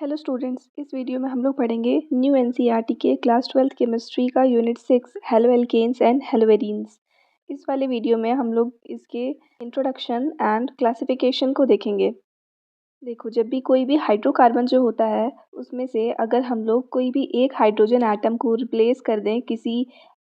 Hello students, इस video में हम लोग पढ़ेंगे न्यू एनसीईआरटी के क्लास 12th केमिस्ट्री का यूनिट 6 हेलो एल्केन्स एंड हेलोवेरीन्स। इस वाले वीडियो में हम लोग इसके इंट्रोडक्शन एंड क्लासिफिकेशन को देखेंगे। देखो, जब भी कोई भी हाइड्रोकार्बन जो होता है उसमें से अगर हम लोग कोई भी एक हाइड्रोजन एटम को रिप्लेस कर दें किसी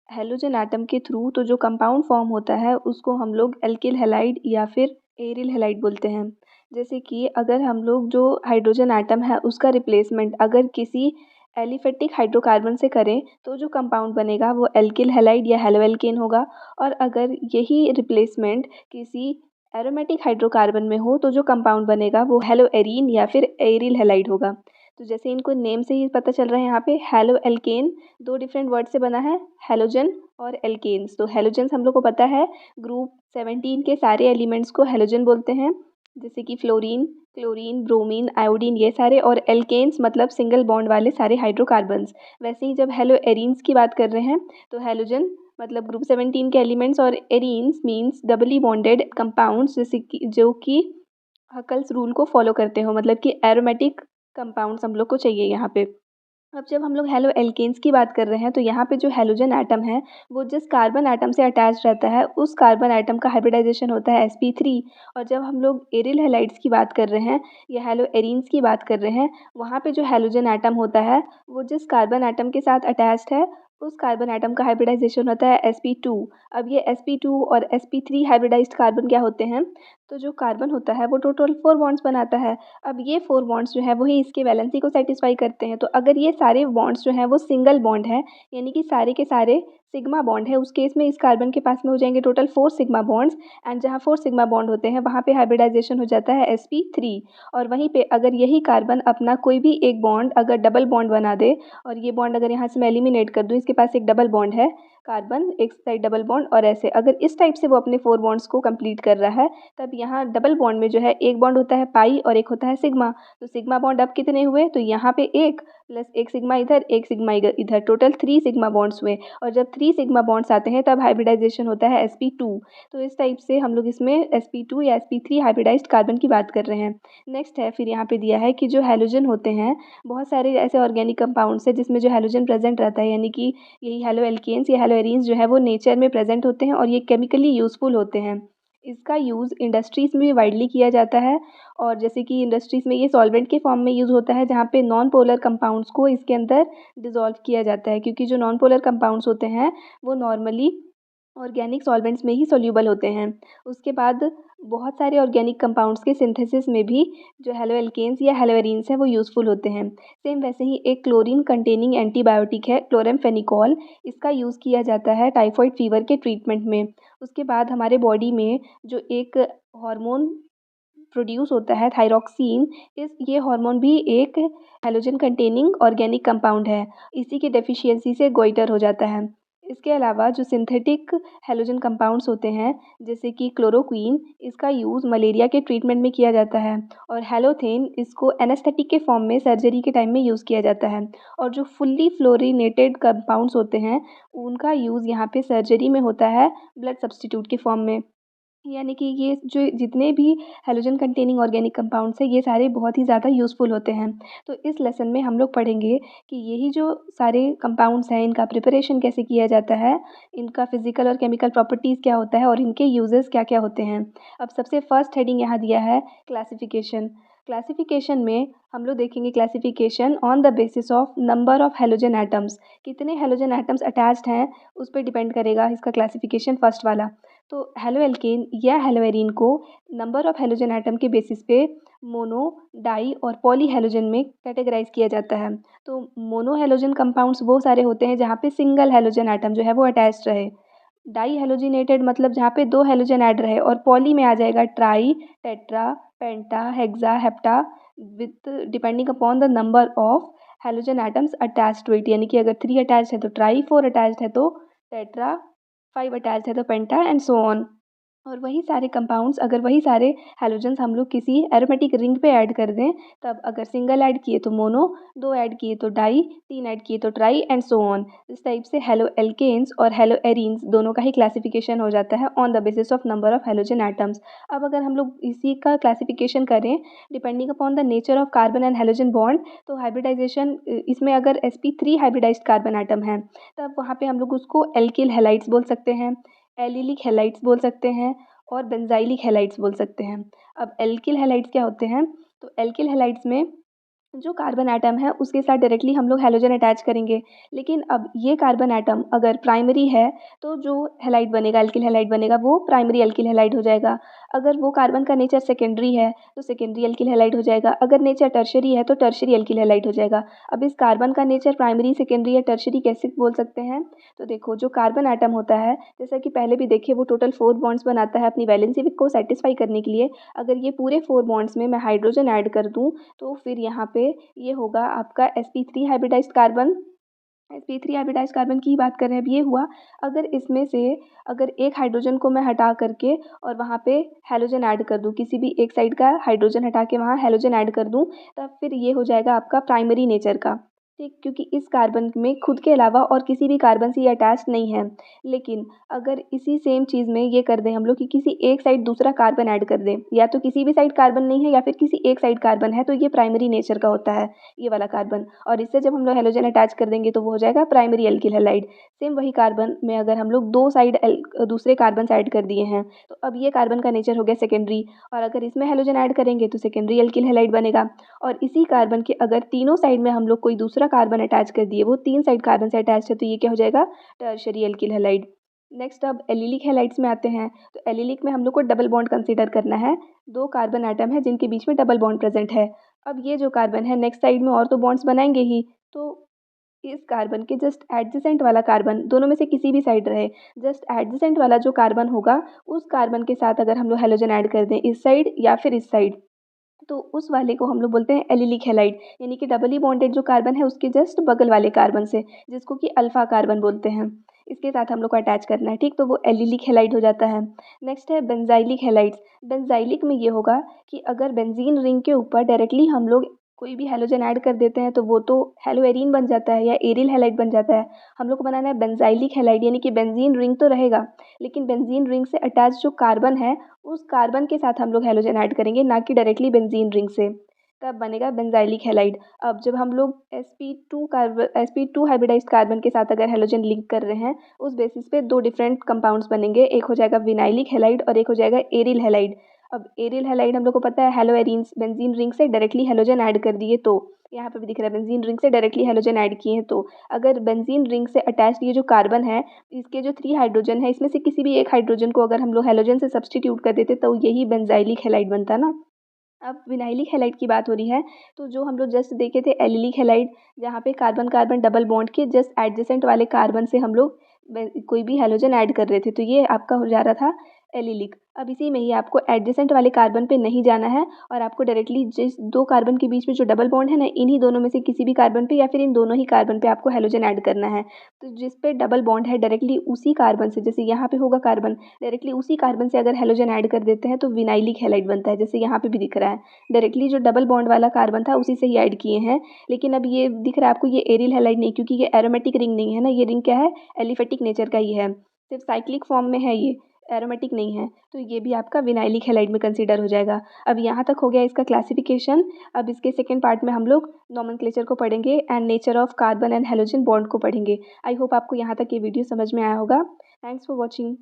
हेलोजन एटम के थ्रू, तो जो कंपाउंड फॉर्म होता है उसको हम लोग एल्किल हैलाइड या फिर एरिल हैलाइड बोलते हैं। जैसे कि अगर हम लोग जो हाइड्रोजन एटम है उसका रिप्लेसमेंट अगर किसी एलिफेटिक हाइड्रोकार्बन से करें तो जो कंपाउंड बनेगा वो एल्किल हैलाइड या हेलोएल्केन होगा। और अगर यही रिप्लेसमेंट किसी एरोमेटिक हाइड्रोकार्बन में हो तो जो कंपाउंड बनेगा वो हेलोएरीन या फिर एरिल हैलाइड होगा। तो जैसे इनको नेम से ही पता चल रहा है, यहाँ पे हेलो एल्केन दो डिफरेंट वर्ड से बना है, हेलोजन और एल्केन्स। तो हेलोजन्स हम लोग को पता है, ग्रुप 17 के सारे एलिमेंट्स को हेलोजन बोलते हैं, जैसे कि फ्लोरीन, क्लोरीन, ब्रोमीन, आयोडीन, ये सारे। और एल्केन्स मतलब सिंगल बॉन्ड वाले सारे हाइड्रोकार्बन्स। वैसे ही जब हेलो एरीन्स की बात कर रहे हैं तो हेलोजन मतलब ग्रुप 17 के एलिमेंट्स, और arenes means doubly bonded compounds, जैसे कि जो कि हकल्स रूल को फॉलो करते हो, मतलब कि एरोमेटिक कंपाउंड्स हम लोग को चाहिए यहाँ पे। अब जब हम लोग हेलो एल्केन्स की बात कर रहे हैं तो यहाँ पे जो हेलोजन एटम है वो जिस कार्बन एटम से अटैच रहता है उस कार्बन एटम का हाइब्रिडाइजेशन होता है sp3। और जब हम लोग एरिल हैलाइड्स की बात कर रहे हैं या हेलो एरीन्स की बात कर रहे हैं, वहाँ पे जो हेलोजन एटम होता है वो जिस कार्बन एटम के साथ अटैच्ड है उस कार्बन एटम का हाइब्रिडाइजेशन होता है sp2। अब ये sp2 और sp3 हाइब्रिडाइज्ड कार्बन क्या होते हैं, तो जो कार्बन होता है वो टोटल 4 बॉन्ड्स बनाता है। अब ये 4 बॉन्ड्स जो है वही इसके वैलेंसी को सेटिस्फाई करते हैं। तो अगर ये सारे बॉन्ड्स जो हैं वो सिंगल बॉन्ड है, यानी कि सारे के सारे सिग्मा बॉन्ड है, उस केस में इस कार्बन के पास में हो जाएंगे टोटल 4 सिग्मा बॉन्ड्स। एंड जहाँ 4 सिग्मा बॉन्ड होते हैं वहाँ पे हाइब्रिडाइजेशन हो जाता है sp3। और वहीं पे अगर यही कार्बन अपना कोई भी एक बॉन्ड अगर डबल बॉन्ड बना दे, और ये बॉन्ड अगर यहाँ से मैं एलिमिनेट कर दूँ, इसके पास एक डबल बॉन्ड है, कार्बन एक साइड डबल बॉन्ड, और ऐसे अगर इस टाइप से वो अपने 4 बॉन्ड्स को कंप्लीट कर रहा है, तब यहाँ डबल बॉन्ड में जो है एक बॉन्ड होता है पाई और एक होता है सिग्मा। तो सिग्मा बॉन्ड अब कितने हुए, तो यहाँ पे एक प्लस एक सिग्मा इधर, एक सिग्मा इधर, टोटल 3 सिग्मा बॉन्ड्स हुए। और जब 3 सिग्मा बॉन्ड्स आते हैं तब हाइब्रिडाइजेशन होता है sp2। तो इस टाइप से हम लोग इसमें sp2 या sp3 हाइब्रिडाइज्ड कार्बन की बात कर रहे हैं। नेक्स्ट है, फिर यहाँ पे दिया है कि जो हैलोजन होते हैं, बहुत सारे ऐसे ऑर्गेनिक कंपाउंड्स है जिसमें जो हैलोजन प्रेजेंट रहता है, यानी कि यही हेलो एल्केन्स या हेलो एरीन्स जो है वो नेचर में प्रेजेंट होते हैं और ये केमिकली यूजफुल होते हैं। इसका यूज़ इंडस्ट्रीज़ में भी वाइडली किया जाता है। और जैसे कि इंडस्ट्रीज़ में ये सॉल्वेंट के फॉर्म में यूज़ होता है, जहाँ पे नॉन पोलर कंपाउंड्स को इसके अंदर डिज़ोल्व किया जाता है, क्योंकि जो नॉन पोलर कंपाउंड्स होते हैं वो नॉर्मली ऑर्गेनिक सॉल्वेंट्स में ही सोल्यूबल होते हैं। उसके बाद बहुत सारे ऑर्गेनिक कंपाउंड्स के सिंथेसिस में भी जो हेलो एल्केन्स या हेलोएरीन्स हैं वो यूज़फुल होते हैं। सेम वैसे ही एक क्लोरीन कंटेनिंग एंटीबायोटिक है क्लोरेमफेनिकॉल, इसका यूज़ किया जाता है टाइफॉइड फीवर के ट्रीटमेंट में। उसके बाद हमारे बॉडी में जो एक हार्मोन प्रोड्यूस होता है थायरॉक्सिन, इस ये हार्मोन भी एक हैलोजन कंटेनिंग ऑर्गेनिक कंपाउंड है। इसी की डेफिशिएंसी से गोइटर हो जाता है। इसके अलावा जो सिंथेटिक हैलोजन कंपाउंड्स होते हैं, जैसे कि क्लोरोक्वीन, इसका यूज़ मलेरिया के ट्रीटमेंट में किया जाता है। और हैलोथेन, इसको एनेस्थेटिक के फॉर्म में सर्जरी के टाइम में यूज़ किया जाता है। और जो फुल्ली फ्लोरिनेटेड कंपाउंड्स होते हैं उनका यूज़ यहाँ पे सर्जरी में होता है ब्लड सब्स्टिट्यूट के फॉर्म में। यानी कि ये जो जितने भी हैलोजन कंटेनिंग ऑर्गेनिक कंपाउंड्स हैं ये सारे बहुत ही ज़्यादा यूज़फुल होते हैं। तो इस लेसन में हम लोग पढ़ेंगे कि यही जो सारे कंपाउंड्स हैं इनका प्रिपरेशन कैसे किया जाता है, इनका फिजिकल और केमिकल प्रॉपर्टीज़ क्या होता है और इनके यूजेस क्या क्या होते हैं। अब सबसे फर्स्ट हेडिंग यहाँ दिया है क्लासिफिकेशन। क्लासिफिकेशन में हम लोग देखेंगे classification on the basis of number of halogen atoms. कितने हैलोजन एटम्स अटैच्ड हैं उस पर डिपेंड करेगा इसका क्लासिफिकेशन फर्स्ट वाला। तो हेलो एल्केन या हेलोएरीन को नंबर ऑफ हैलोजन एटम के बेसिस पे मोनो, डाई और पॉली हैलोजन में कैटेगराइज किया जाता है। तो मोनो हैलोजन कंपाउंड्स वो सारे होते हैं जहाँ पे सिंगल हैलोजन एटम जो है वो अटैच्ड रहे। डाई हैलोजिनेटेड मतलब जहाँ पे दो हैलोजन ऐड रहे। और पॉली में आ जाएगा tri, tetra, penta, hexa, hepta, with depending upon the number of halogen atoms attached to it, यानी कि अगर 3 अटैच्ड है तो ट्राई, 4 अटैच्ड है तो टेट्रा, 5 अटैच्ड है तो पेंटा, एंड सो ऑन। और वही सारे कंपाउंड्स, अगर वही सारे हैलोजेंस हम लोग किसी एरोमेटिक रिंग पे ऐड कर दें, तब अगर सिंगल ऐड किए तो मोनो, 2 ऐड किए तो डाई, 3 ऐड किए तो ट्राई एंड सो ऑन। इस टाइप से हेलो एल्केन्स और हेलो एरीन्स दोनों का ही क्लासिफिकेशन हो जाता है on the basis of number of halogen atoms. अब अगर हम लोग इसी का क्लासिफिकेशन करें depending upon the nature of carbon and halogen bond, तो हाइब्रिडाइजेशन इसमें अगर sp3 हाइब्रिडाइज्ड कार्बन एटम है, तब वहाँ पे हम लोग उसको एल्किल हैलाइड्स बोल सकते हैं, एलिलिक हैलाइड्स बोल सकते हैं और बेंजाइलिक हैलाइड्स बोल सकते हैं। अब एल्किल हैलाइड्स क्या होते हैं? तो एल्किल हैलाइड्स में जो कार्बन एटम है उसके साथ डायरेक्टली हम लोग हैलोजन अटैच करेंगे, लेकिन अब ये कार्बन एटम अगर प्राइमरी है तो जो हैलाइड बनेगा, एल्किल हैलाइड बनेगा, वो प्राइमरी एल्किल हैलाइड हो जाएगा। अगर वो कार्बन का नेचर सेकेंडरी है तो सेकेंडरी एल्किल हैलाइड हो जाएगा। अगर नेचर टर्शरी है तो टर्शरी एल्किल हैलाइड हो जाएगा। अब इस कार्बन का नेचर प्राइमरी, सेकेंडरी या टर्शरी कैसे बोल सकते हैं? तो देखो, जो कार्बन एटम होता है, जैसा कि पहले भी देखिए, वो टोटल 4 बॉन्ड्स बनाता है अपनी वैलेंसी को सेटिस्फाई करने के लिए। अगर ये पूरे 4 बॉन्ड्स में मैं हाइड्रोजन ऐड कर दूँ तो फिर यहाँ पे ये होगा आपका sp3 hybridised carbon. sp3 hybridised carbon की ही बात कर रहे हैं। अब ये हुआ, अगर इसमें से अगर एक हाइड्रोजन को मैं हटा करके और वहाँ पे हैलोजन ऐड कर दूँ, किसी भी एक साइड का हाइड्रोजन हटा के वहाँ हैलोजन ऐड कर दूँ, तब फिर ये हो जाएगा आपका प्राइमरी नेचर का। ठीक, क्योंकि इस कार्बन में खुद के अलावा और किसी भी कार्बन से ये अटैच नहीं है। लेकिन अगर इसी सेम चीज़ में ये कर दें हम लोग कि किसी एक साइड दूसरा कार्बन ऐड कर दें, या तो किसी भी साइड कार्बन नहीं है या फिर किसी एक साइड कार्बन है, तो ये प्राइमरी नेचर का होता है ये वाला कार्बन। और इससे जब हम लोग हैलोजन अटैच कर देंगे तो वो हो जाएगा प्राइमरी एल्किल हैलाइड। सेम वही कार्बन में अगर हम लोग 2 साइड दूसरे कार्बन ऐड कर दिए हैं, तो अब ये कार्बन का नेचर हो गया सेकेंडरी, और अगर इसमें हैलोजन ऐड करेंगे तो सेकेंडरी एल्किल हैलाइड बनेगा। और इसी कार्बन के अगर तीनों साइड में हम लोग कोई दूसरा कार्बन अटैच कर दिए, वो 3 साइड कार्बन से अटैच है, तो ये क्या हो जाएगा? Tertiary alkyl halide. नेक्स्ट अब एलिलिक हैलाइड्स में आते हैं। तो एलिलिक में हम लोग को डबल बॉन्ड कंसीडर करना है। 2 कार्बन एटम है जिनके बीच में डबल बॉन्ड प्रेजेंट है। अब ये जो कार्बन है नेक्स्ट साइड में और तो बॉन्ड्स बनाएंगे ही, तो इस कार्बन के जस्ट एडजेसेंट वाला कार्बन, दोनों में से किसी भी साइड रहे, जस्ट एडजेसेंट वाला जो कार्बन होगा, उस कार्बन के साथ अगर हम लोग हैलोजन ऐड कर दें इस साइड या फिर इस साइड, तो उस वाले को हम लोग बोलते हैं एलिलिक हैलाइड। यानी कि डबली बॉन्डेड जो कार्बन है उसके जस्ट बगल वाले कार्बन से, जिसको कि अल्फा कार्बन बोलते हैं, इसके साथ हम लोग को अटैच करना है। ठीक, तो वो एलिलिक हैलाइड हो जाता है। नेक्स्ट है बेंजाइलिक हैलाइड्स। बेंजाइलिक में ये होगा कि अगर बेंजीन रिंग के ऊपर डायरेक्टली हम लोग कोई भी हैलोजन ऐड कर देते हैं तो वो तो हेलोएरीन बन जाता है या एरिल हैलाइड बन जाता है। हम लोग को बनाना है बेंजाइलिक हैलाइड, यानी कि बेंजीन रिंग तो रहेगा, लेकिन बेंजीन रिंग से अटैच जो कार्बन है उस कार्बन के साथ हम लोग हैलोजन ऐड करेंगे, ना कि डायरेक्टली बेंजीन रिंग से। तब बनेगा बेंजाइलिक हैलाइड। अब जब हम लोग sp2 हाइब्रिडाइज्ड कार्बन के साथ अगर हैलोजन लिंक कर रहे हैं, उस बेसिस पे 2 डिफरेंट कंपाउंड्स बनेंगे, एक हो जाएगा विनाइलिक हैलाइड और एक हो जाएगा एरिल हैलाइड। अब एरिल हैलाइड हम लोग को पता है हेलोएरीन्स बेंजीन रिंग से डायरेक्टली हैलोजन ऐड कर दिए, तो यहाँ पे भी दिख रहा है बेंजीन रिंग से डायरेक्टली हैलोजन ऐड किए हैं, तो अगर बेंजीन रिंग से अटैच्ड ये जो कार्बन है, इसके जो 3 हाइड्रोजन है, इसमें से किसी भी एक हाइड्रोजन को अगर हम लोग हैलोजन से सब्सटीट्यूट कर देते तो यही बेंजाइलिक हैलाइड बनता ना। अब विनाइलिक हैलाइड की बात हो रही है, तो जो हम लोग जस्ट देखे थे एलिलिक हैलाइड, जहाँ पे कार्बन कार्बन डबल बॉन्ड के जस्ट एडजेसेंट वाले कार्बन से हम लोग कोई भी हैलोजन ऐड कर रहे थे, तो ये आपका हो जा रहा था एलिलिक। अब इसी में ही आपको एडजेसेंट वाले कार्बन पे नहीं जाना है, और आपको डायरेक्टली जिस 2 कार्बन के बीच में जो डबल बॉन्ड है ना, इन्हीं दोनों में से किसी भी कार्बन पे या फिर इन दोनों ही कार्बन पे आपको हैलोजन ऐड करना है। तो जिस पे डबल बॉन्ड है डायरेक्टली उसी कार्बन से, जैसे यहाँ पे होगा कार्बन, डायरेक्टली उसी कार्बन से अगर हैलोजन ऐड कर देते हैं तो विनाइलिक हैलाइड बनता है, जैसे यहाँ पे भी दिख रहा है। डायरेक्टली जो डबल बॉन्ड वाला कार्बन था उसी से ही ऐड किए हैं, लेकिन अब ये दिख रहा है आपको, ये एरिल हैलाइड नहीं, क्योंकि ये एरोमेटिक रिंग नहीं है ना, ये रिंग क्या है? एलिफेटिक नेचर का ही है, सिर्फ साइक्लिक फॉर्म में है, ये एरोमेटिक नहीं है, तो ये भी आपका विनाइलिक हैलाइड में कंसीडर हो जाएगा। अब यहाँ तक हो गया इसका क्लासिफिकेशन। अब इसके सेकंड पार्ट में हम लोग नॉमेनक्लेचर को पढ़ेंगे and nature of carbon and halogen bond को पढ़ेंगे। आई होप आपको यहाँ तक ये वीडियो समझ में आया होगा। Thanks for watching.